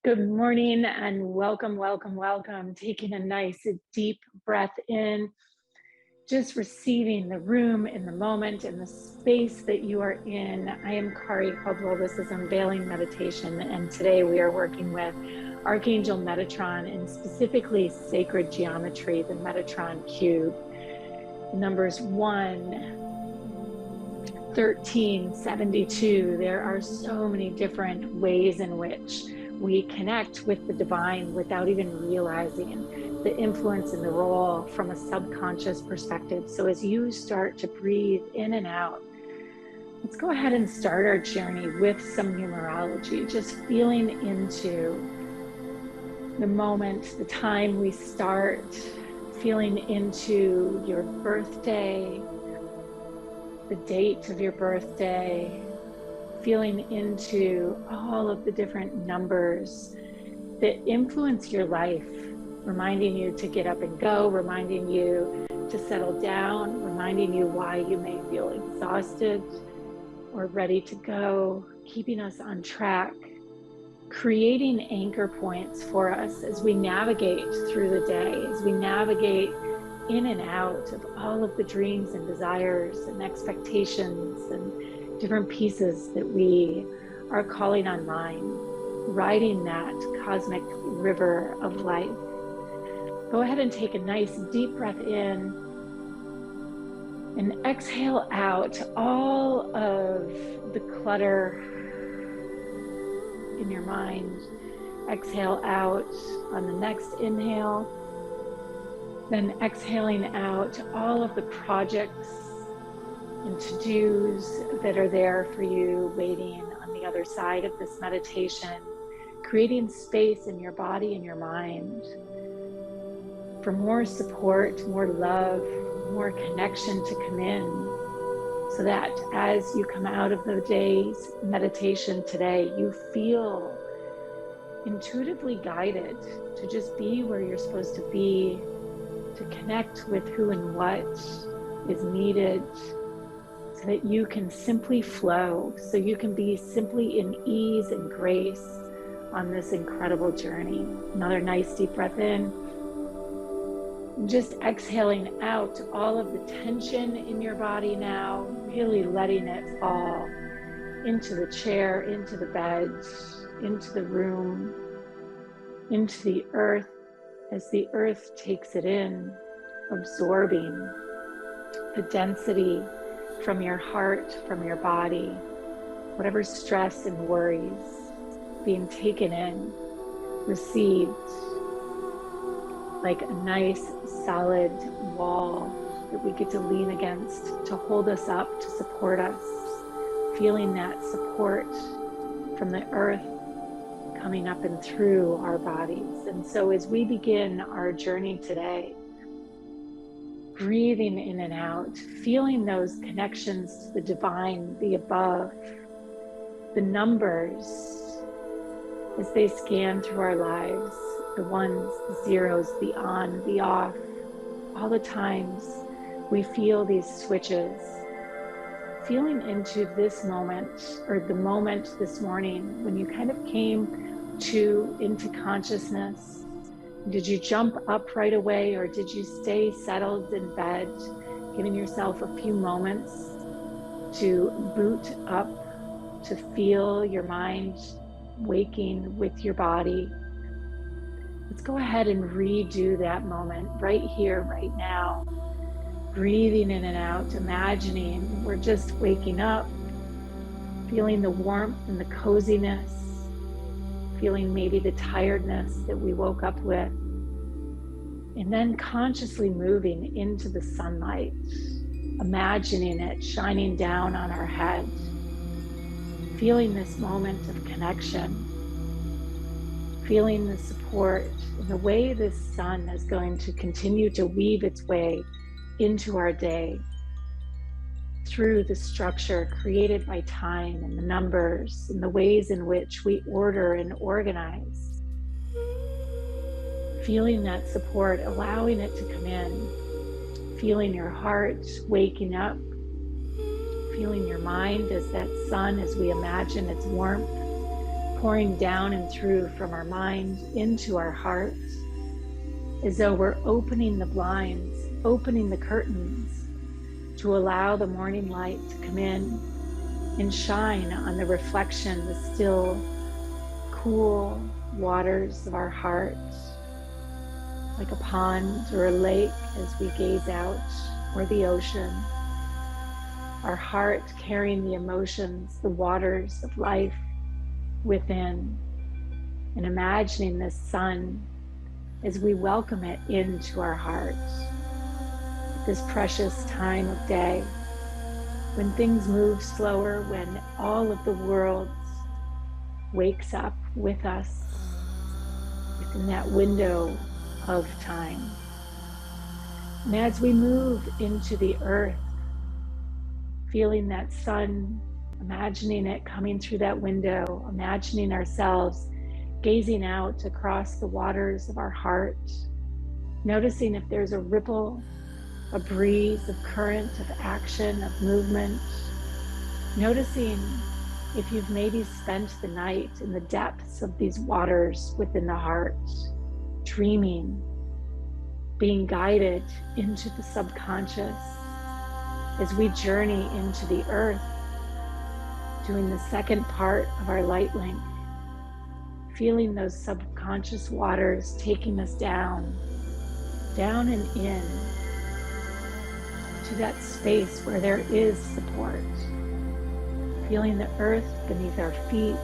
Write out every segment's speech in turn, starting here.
Good morning and welcome, welcome, welcome. Taking a nice deep breath in, just receiving the room in the moment and the space that you are in. I am Kari Caldwell. This is Unveiling Meditation, and today we are working with Archangel Metatron and specifically sacred geometry, the Metatron cube. Numbers 1, 13, 72. There are so many different ways in which we connect with the divine without even realizing the influence and the role from a subconscious perspective. So as you start to breathe in and out, let's go ahead and start our journey with some numerology, just feeling into the moment, the time we start, feeling into your birthday, the date of your birthday, feeling into all of the different numbers that influence your life, reminding you to get up and go, reminding you to settle down, reminding you why you may feel exhausted or ready to go, keeping us on track, creating anchor points for us as we navigate through the day, as we navigate in and out of all of the dreams and desires and expectations and different pieces that we are calling online, riding that cosmic river of life. Go ahead and take a nice deep breath in and exhale out all of the clutter in your mind. Exhale out on the next inhale, then exhaling out all of the projects and to-dos that are there for you waiting on the other side of this meditation, creating space in your body and your mind for more support, more love, more connection to come in, so that as you come out of the day's meditation today, you feel intuitively guided to just be where you're supposed to be, to connect with who and what is needed, so that you can simply flow, so you can be simply in ease and grace on this incredible journey. Another nice deep breath in. Just exhaling out all of the tension in your body now, really letting it fall into the chair, into the bed, into the room, into the earth, as the earth takes it in, absorbing the density from your heart, from your body, whatever stress and worries being taken in, received like a nice solid wall that we get to lean against, to hold us up, to support us, feeling that support from the earth coming up and through our bodies. And so as we begin our journey today, breathing in and out, feeling those connections to the divine, the above, the numbers as they scan through our lives, the ones, the zeros, the on, the off, all the times we feel these switches, feeling into this moment, or the moment this morning when you kind of came into consciousness. Did you jump up right away, or did you stay settled in bed, giving yourself a few moments to boot up, to feel your mind waking with your body? Let's go ahead and redo that moment right here, right now. Breathing in and out, imagining we're just waking up, feeling the warmth and the coziness, feeling maybe the tiredness that we woke up with, and then consciously moving into the sunlight, imagining it shining down on our head, feeling this moment of connection, feeling the support, and the way this sun is going to continue to weave its way into our day through the structure created by time and the numbers and the ways in which we order and organize. Feeling that support, allowing it to come in, feeling your heart waking up, feeling your mind as that sun, as we imagine its warmth pouring down and through from our mind into our heart, as though we're opening the blinds, opening the curtains to allow the morning light to come in and shine on the reflection, the still, cool waters of our heart, like a pond or a lake as we gaze out, or the ocean. Our heart carrying the emotions, the waters of life within, and imagining this sun as we welcome it into our heart. This precious time of day, when things move slower, when all of the world wakes up with us within that window of time. And as we move into the earth, feeling that sun, imagining it coming through that window, imagining ourselves gazing out across the waters of our heart, noticing if there's a ripple, a breeze of current, of action, of movement, noticing if you've maybe spent the night in the depths of these waters within the heart, dreaming, being guided into the subconscious as we journey into the earth, doing the second part of our light link, feeling those subconscious waters taking us down and in to that space where there is support, feeling the earth beneath our feet,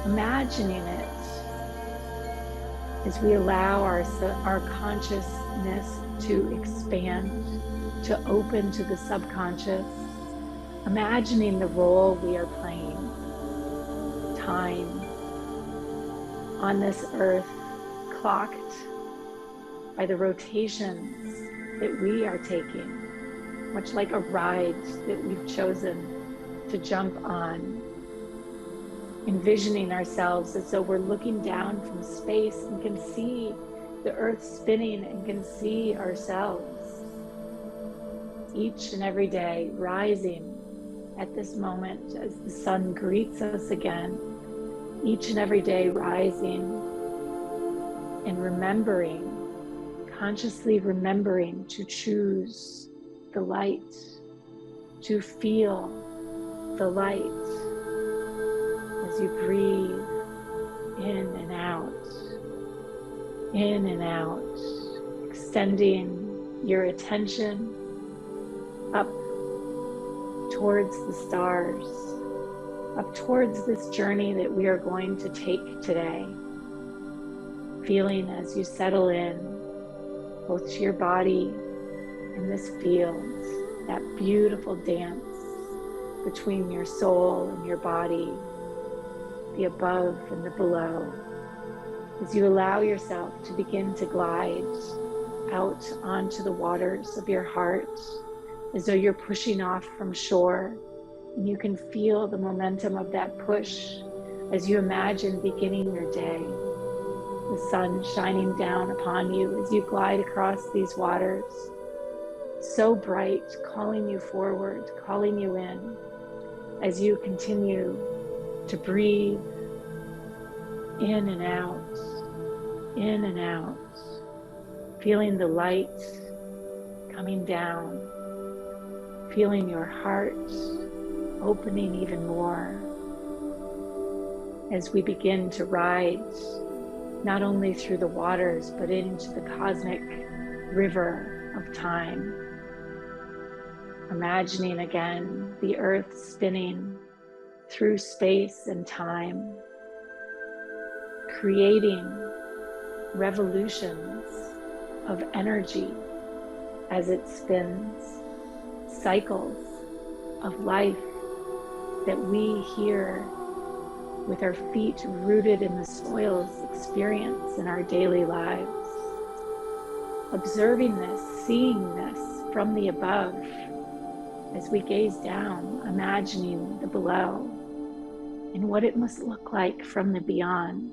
imagining it as we allow our consciousness to expand, to open to the subconscious, imagining the role we are playing, time on this earth, clocked by the rotations that we are taking, much like a ride that we've chosen to jump on, envisioning ourselves as though we're looking down from space and can see the earth spinning and can see ourselves each and every day rising at this moment as the sun greets us again, each and every day rising and remembering, consciously remembering to choose the light, to feel the light as you breathe in and out, extending your attention up towards the stars, up towards this journey that we are going to take today. Feeling as you settle in, both to your body and this field, that beautiful dance between your soul and your body, the above and the below, as you allow yourself to begin to glide out onto the waters of your heart, as though you're pushing off from shore, and you can feel the momentum of that push as you imagine beginning your day. The sun shining down upon you as you glide across these waters, so bright, calling you forward, calling you in, as you continue to breathe in and out, feeling the light coming down, feeling your heart opening even more as we begin to ride not only through the waters, but into the cosmic river of time. Imagining again the earth spinning through space and time, creating revolutions of energy as it spins, cycles of life that we here with our feet rooted in the soils experience in our daily lives. Observing this, seeing this from the above, as we gaze down, imagining the below and what it must look like from the beyond.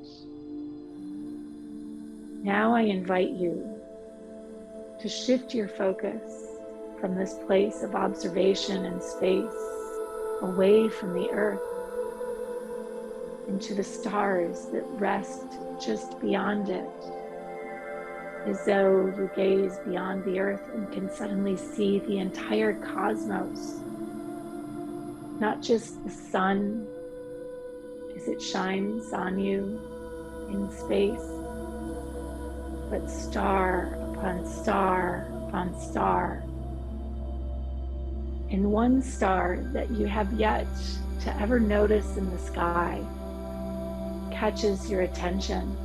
Now I invite you to shift your focus from this place of observation and space away from the earth, into the stars that rest just beyond it, as though you gaze beyond the earth and can suddenly see the entire cosmos, not just the sun as it shines on you in space, but star upon star upon star. And one star that you have yet to ever notice in the sky catches your attention.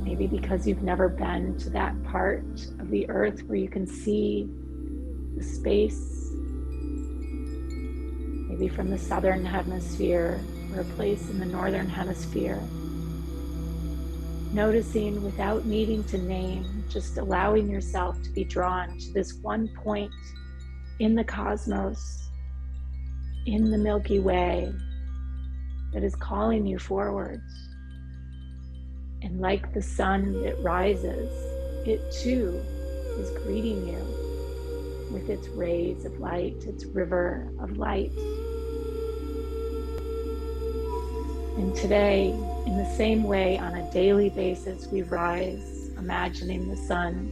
Maybe because you've never been to that part of the earth where you can see the space, maybe from the southern hemisphere or a place in the northern hemisphere. Noticing without needing to name, just allowing yourself to be drawn to this one point in the cosmos, in the Milky Way, that is calling you forward. And like the sun that rises, it too is greeting you with its rays of light, its river of light. And today, in the same way, on a daily basis, we rise, imagining the sun,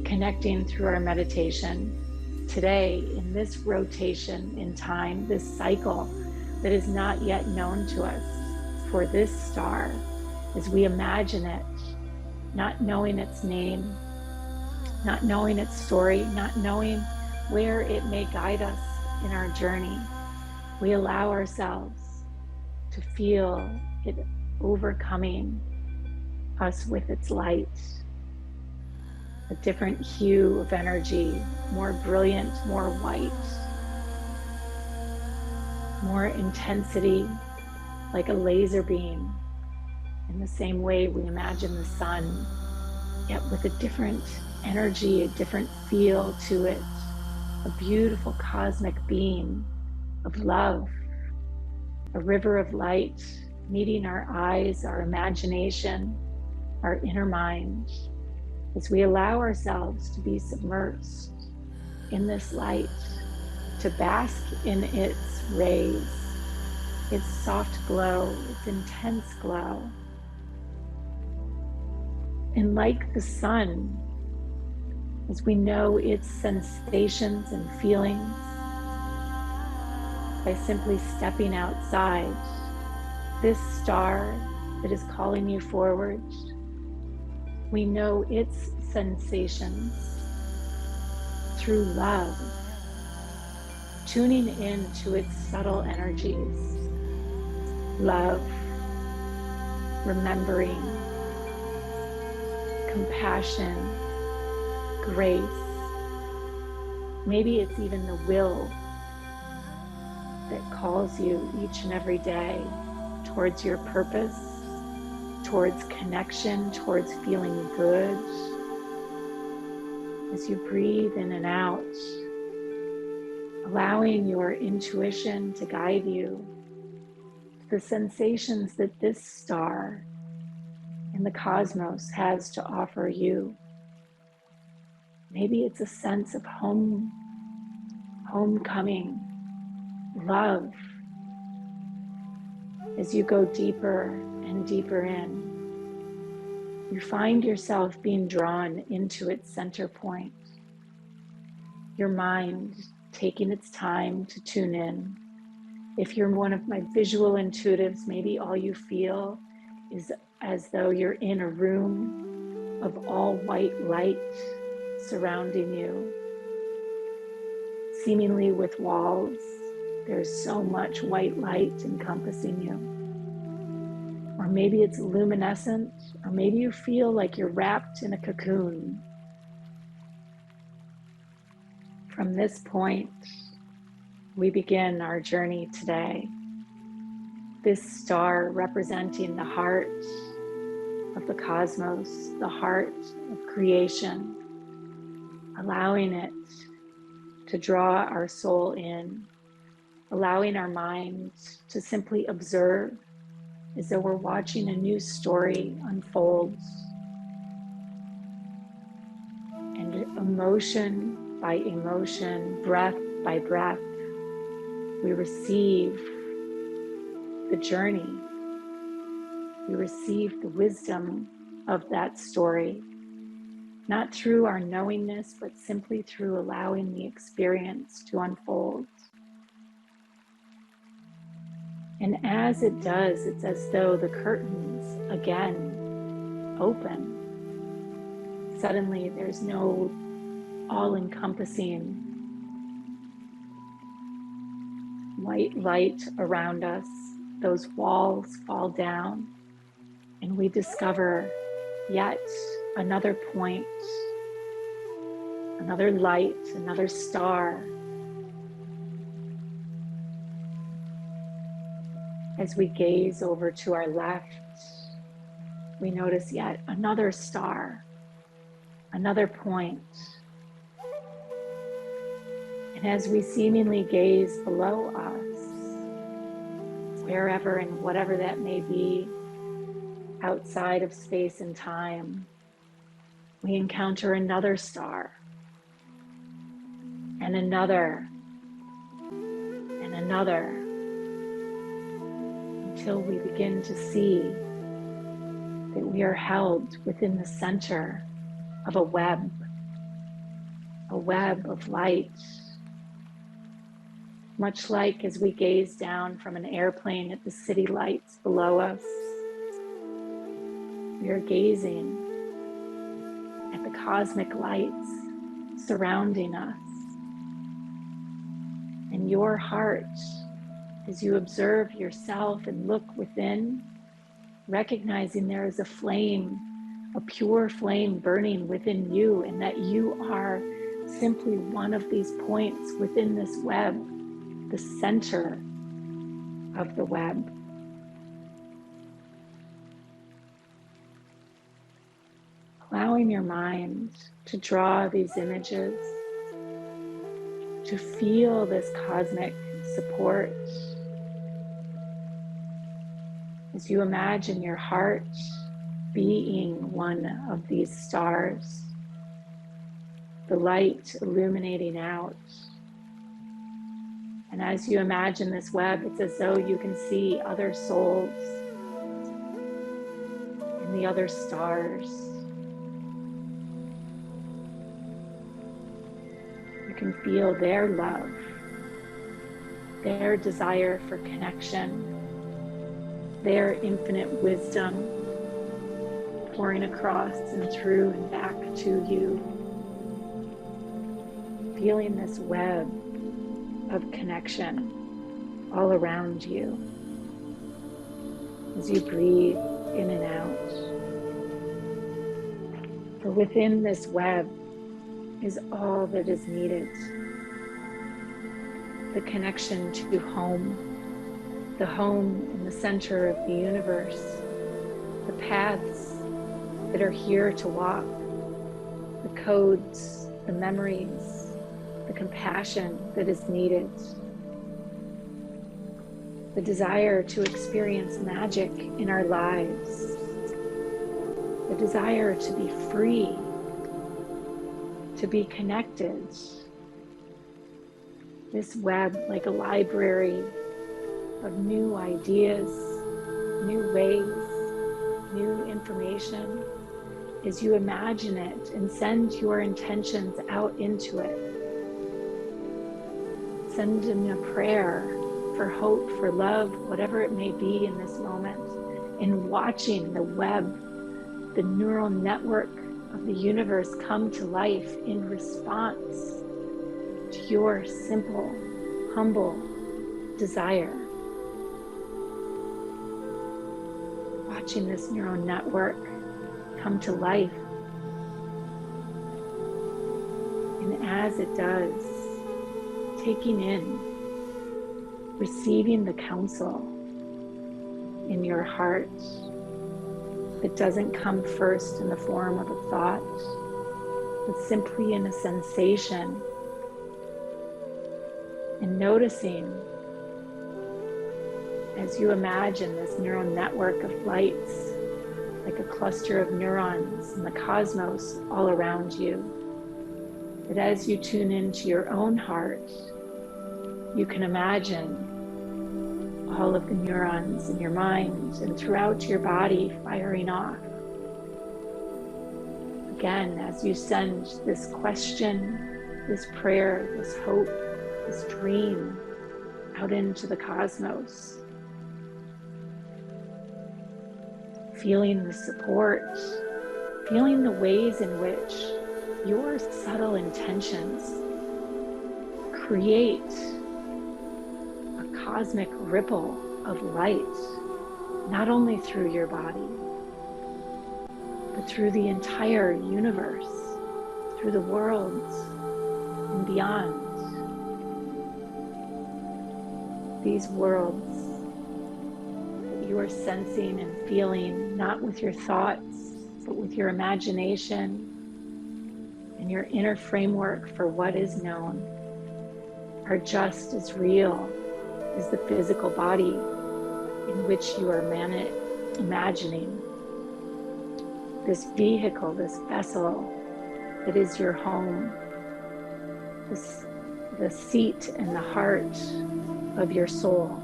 connecting through our meditation. Today, in this rotation in time, this cycle that is not yet known to us for this star, as we imagine it, not knowing its name, not knowing its story, not knowing where it may guide us in our journey, we allow ourselves to feel it overcoming us with its light, a different hue of energy, more brilliant, more white, more intensity, like a laser beam. In the same way we imagine the sun, yet with a different energy, a different feel to it, a beautiful cosmic beam of love, a river of light meeting our eyes, our imagination, our inner mind, as we allow ourselves to be submerged in this light, to bask in its rays, its soft glow, its intense glow. And like the sun, as we know its sensations and feelings, by simply stepping outside, this star that is calling you forward, we know its sensations through love, tuning in to its subtle energies, love, remembering, compassion, grace. Maybe it's even the will that calls you each and every day towards your purpose, towards connection, towards feeling good. As you breathe in and out, allowing your intuition to guide you to the sensations that this star in the cosmos has to offer you. Maybe it's a sense of home, homecoming, love. As you go deeper and deeper in, you find yourself being drawn into its center point. Your mind taking its time to tune in. If you're one of my visual intuitives, maybe all you feel is as though you're in a room of all white light surrounding you, seemingly with walls. There's so much white light encompassing you. Or maybe it's luminescent, or maybe you feel like you're wrapped in a cocoon. From this point, we begin our journey today. This star representing the heart of the cosmos, the heart of creation, allowing it to draw our soul in, allowing our minds to simply observe as though we're watching a new story unfold. And emotion by emotion, breath by breath, we receive the journey. We receive the wisdom of that story, not through our knowingness, but simply through allowing the experience to unfold. And as it does, it's as though the curtains again open. Suddenly, there's no all-encompassing white light around us. Those walls fall down, and we discover yet another point, another light, another star. As we gaze over to our left, we notice yet another star, another point. And as we seemingly gaze below us, wherever and whatever that may be, outside of space and time, we encounter another star, and another, and another, until we begin to see that we are held within the center of a web of light. Much like as we gaze down from an airplane at the city lights below us, we are gazing at the cosmic lights surrounding us. And your heart, as you observe yourself and look within, recognizing there is a flame, a pure flame burning within you, and that you are simply one of these points within this web, the center of the web. Allowing your mind to draw these images, to feel this cosmic support. As you imagine your heart being one of these stars, the light illuminating out. And as you imagine this web, it's as though you can see other souls and the other stars. You can feel their love, their desire for connection, their infinite wisdom pouring across and through and back to you. Feeling this web of connection all around you as you breathe in and out. For within this web is all that is needed. The connection to home, the home in the center of the universe, the paths that are here to walk, the codes, the memories, the compassion that is needed, the desire to experience magic in our lives, the desire to be free, to be connected. This web, like a library of new ideas, new ways, new information, as you imagine it and send your intentions out into it. Send in a prayer for hope, for love, whatever it may be in this moment, and watching the web, the neural network of the universe come to life in response to your simple, humble desire. Watching this neural network come to life. And as it does, taking in, receiving the counsel in your heart that doesn't come first in the form of a thought, but simply in a sensation, and noticing as you imagine this neural network of lights, like a cluster of neurons in the cosmos all around you, that as you tune into your own heart, you can imagine all of the neurons in your mind and throughout your body firing off. Again, as you send this question, this prayer, this hope, this dream out into the cosmos, feeling the support, feeling the ways in which your subtle intentions create a cosmic ripple of light, not only through your body, but through the entire universe, through the worlds and beyond. These worlds that you are sensing and feeling, not with your thoughts, but with your imagination and your inner framework for what is known, are just as real as the physical body in which you are imagining. This vehicle, this vessel that is your home, the seat and the heart of your soul.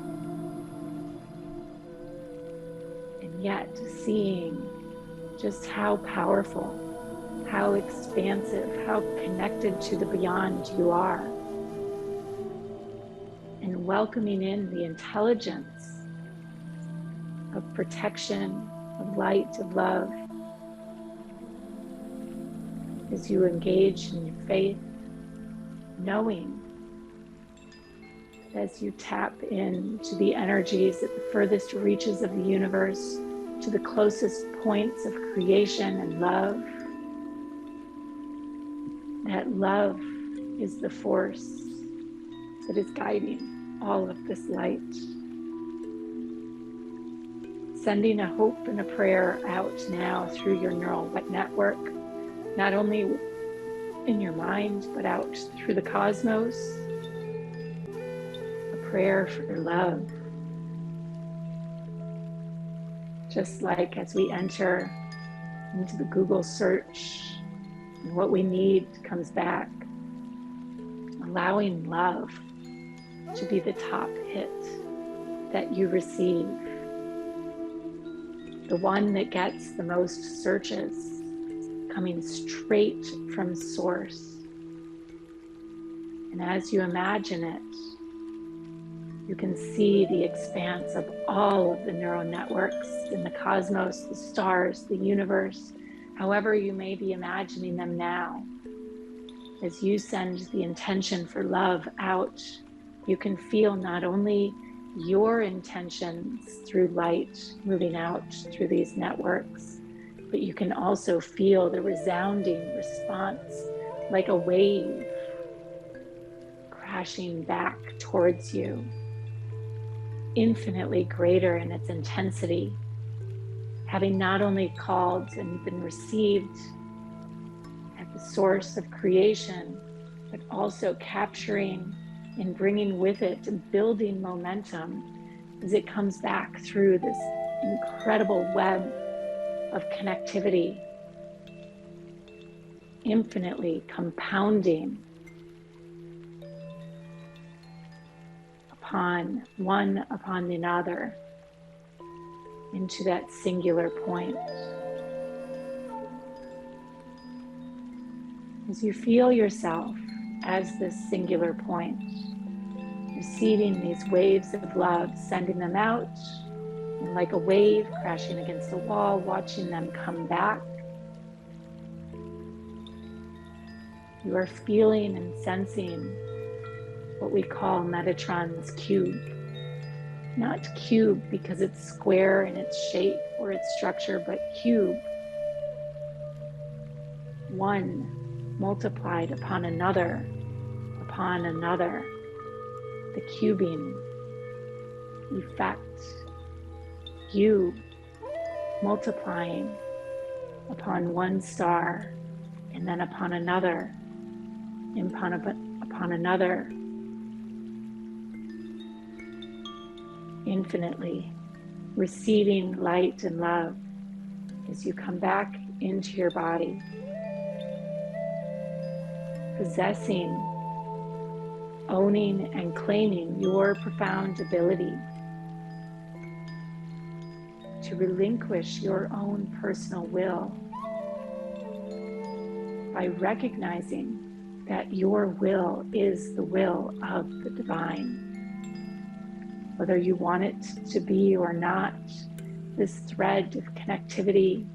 And yet seeing just how powerful, how expansive, how connected to the beyond you are, and welcoming in the intelligence of protection, of light, of love, as you engage in your faith, knowing as you tap into the energies at the furthest reaches of the universe, to the closest points of creation and love, that love is the force that is guiding all of this light. Sending a hope and a prayer out now through your neural network, not only in your mind, but out through the cosmos. A prayer for love. Just like as we enter into the Google search and what we need comes back, allowing love to be the top hit that you receive, the one that gets the most searches, coming straight from source. And as you imagine it, you can see the expanse of all of the neural networks in the cosmos, the stars, the universe, however you may be imagining them now. As you send the intention for love out, you can feel not only your intentions through light moving out through these networks, but you can also feel the resounding response like a wave crashing back towards you, infinitely greater in its intensity, having not only called and been received at the source of creation, but also capturing and bringing with it and building momentum as it comes back through this incredible web of connectivity, infinitely compounding one upon another into that singular point. As you feel yourself as this singular point, receiving these waves of love, sending them out, and like a wave crashing against a wall, watching them come back, you are feeling and sensing what we call Metatron's cube. Not cube because it's square in its shape or its structure, but cube. One multiplied upon another, the cubing effect. You multiplying upon one star, and then upon another, upon another, infinitely receiving light and love as you come back into your body, possessing, owning, and claiming your profound ability to relinquish your own personal will by recognizing that your will is the will of the divine. Whether you want it to be or not, this thread of connectivity,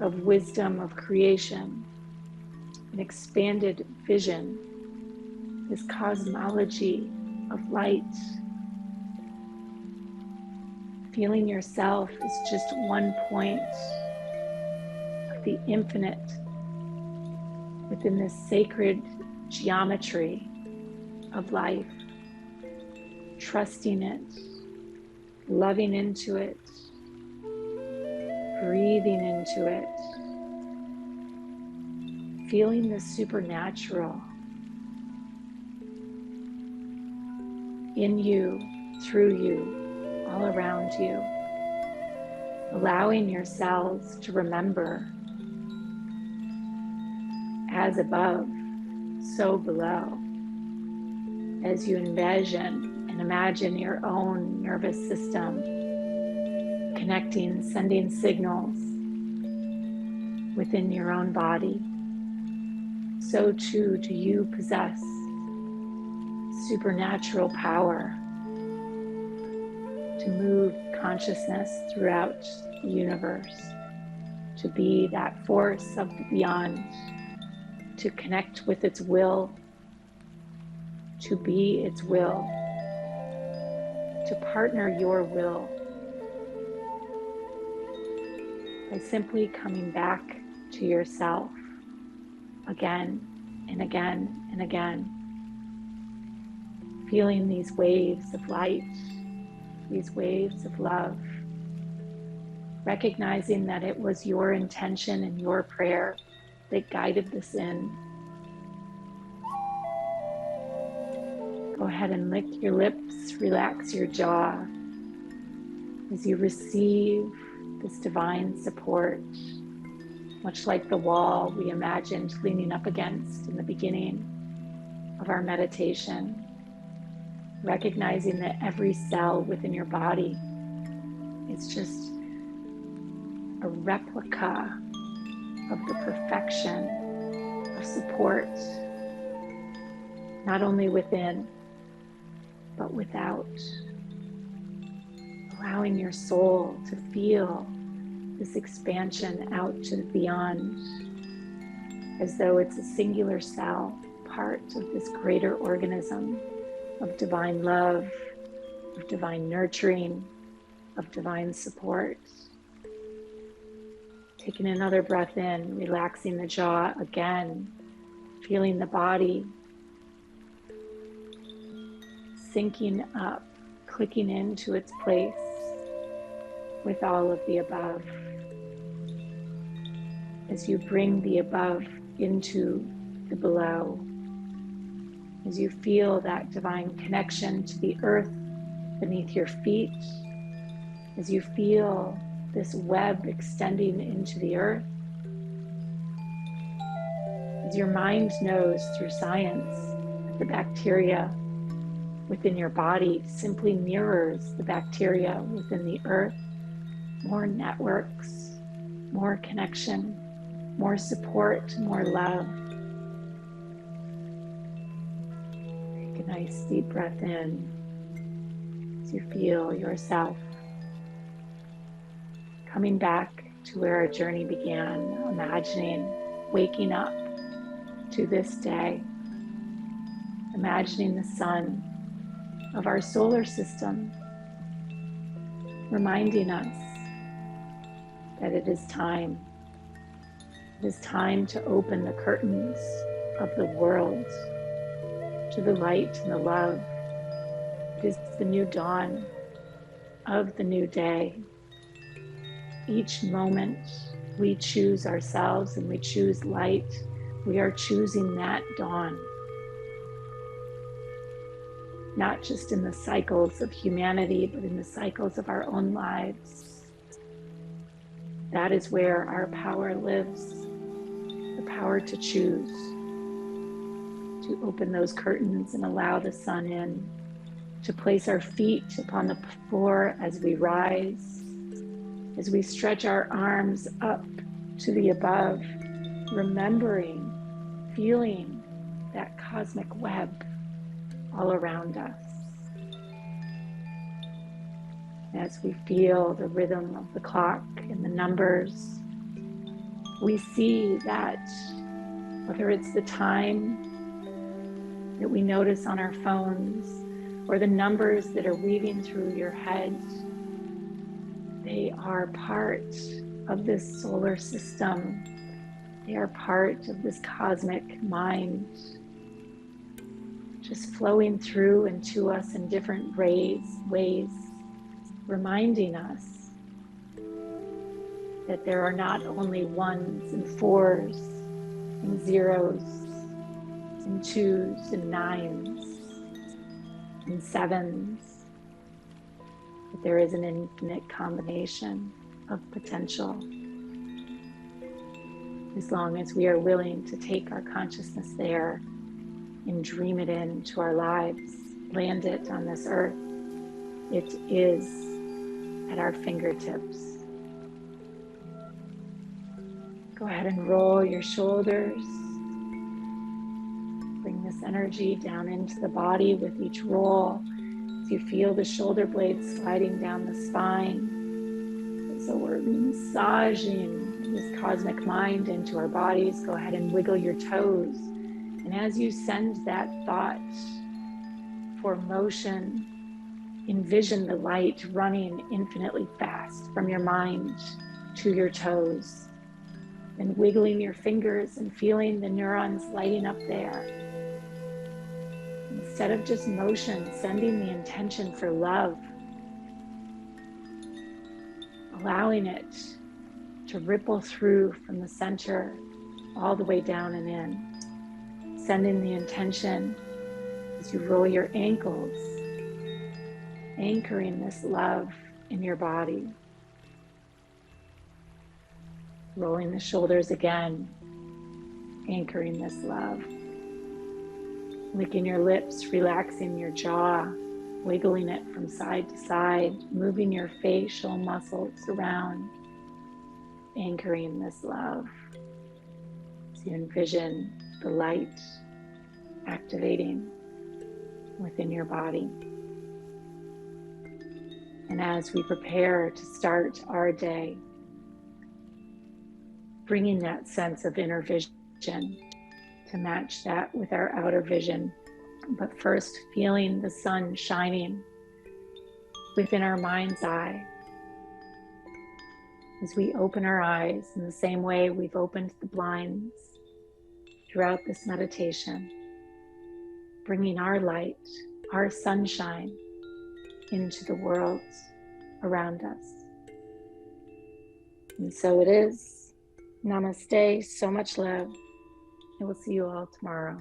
of wisdom, of creation, an expanded vision, this cosmology of light, feeling yourself as just one point of the infinite within this sacred geometry of life, trusting it, loving into it, breathing into it, feeling the supernatural in you, through you, all around you, allowing yourselves to remember, as above, so below, as you envision and imagine your own nervous system connecting, sending signals within your own body. So too do you possess supernatural power to move consciousness throughout the universe, to be that force of the beyond, to connect with its will, to be its will, to partner your will by simply coming back to yourself again and again and again, feeling these waves of light, these waves of love, recognizing that it was your intention and your prayer that guided this in. Go ahead and lick your lips, relax your jaw as you receive this divine support, much like the wall we imagined leaning up against in the beginning of our meditation, recognizing that every cell within your body is just a replica of the perfection of support, not only within, but without. Allowing your soul to feel this expansion out to the beyond, as though it's a singular cell, part of this greater organism of divine love, of divine nurturing, of divine support. Taking another breath in, relaxing the jaw again, feeling the body sinking up, clicking into its place with all of the above. As you bring the above into the below, as you feel that divine connection to the earth beneath your feet, as you feel this web extending into the earth, as your mind knows through science that the bacteria within your body simply mirrors the bacteria within the earth. More networks, more connection, more support, more love. Take a nice deep breath in as you feel yourself coming back to where our journey began, imagining waking up to this day, imagining the sun of our solar system, reminding us that it is time. It is time to open the curtains of the world to the light and the love. It is the new dawn of the new day. Each moment we choose ourselves and we choose light. We are choosing that dawn. Not just in the cycles of humanity, but in the cycles of our own lives. That is where our power lives, the power to choose, to open those curtains and allow the sun in, to place our feet upon the floor as we rise, as we stretch our arms up to the above, remembering, feeling that cosmic web all around us. As we feel the rhythm of the clock and the numbers, we see that whether it's the time that we notice on our phones or the numbers that are weaving through your head, they are part of this solar system. They are part of this cosmic mind, just flowing through and to us in different ways, reminding us that there are not only ones and fours and zeros and twos and nines and sevens, but there is an infinite combination of potential. As long as we are willing to take our consciousness there and dream it into our lives, land it on this earth, it is at our fingertips. Go ahead and roll your shoulders. Bring this energy down into the body with each roll. As you feel the shoulder blades sliding down the spine. So we're massaging this cosmic mind into our bodies. Go ahead and wiggle your toes. And as you send that thought for motion, envision the light running infinitely fast from your mind to your toes, and wiggling your fingers and feeling the neurons lighting up there. Instead of just motion, sending the intention for love, allowing it to ripple through from the center all the way down and in. Sending the intention as you roll your ankles, anchoring this love in your body. Rolling the shoulders again, anchoring this love. Licking your lips, relaxing your jaw, wiggling it from side to side, moving your facial muscles around, anchoring this love. As you envision the light activating within your body. And as we prepare to start our day, bringing that sense of inner vision to match that with our outer vision, but first feeling the sun shining within our mind's eye. As we open our eyes in the same way we've opened the blinds throughout this meditation, bringing our light, our sunshine into the world around us. And so it is. Namaste, so much love. I will see you all tomorrow.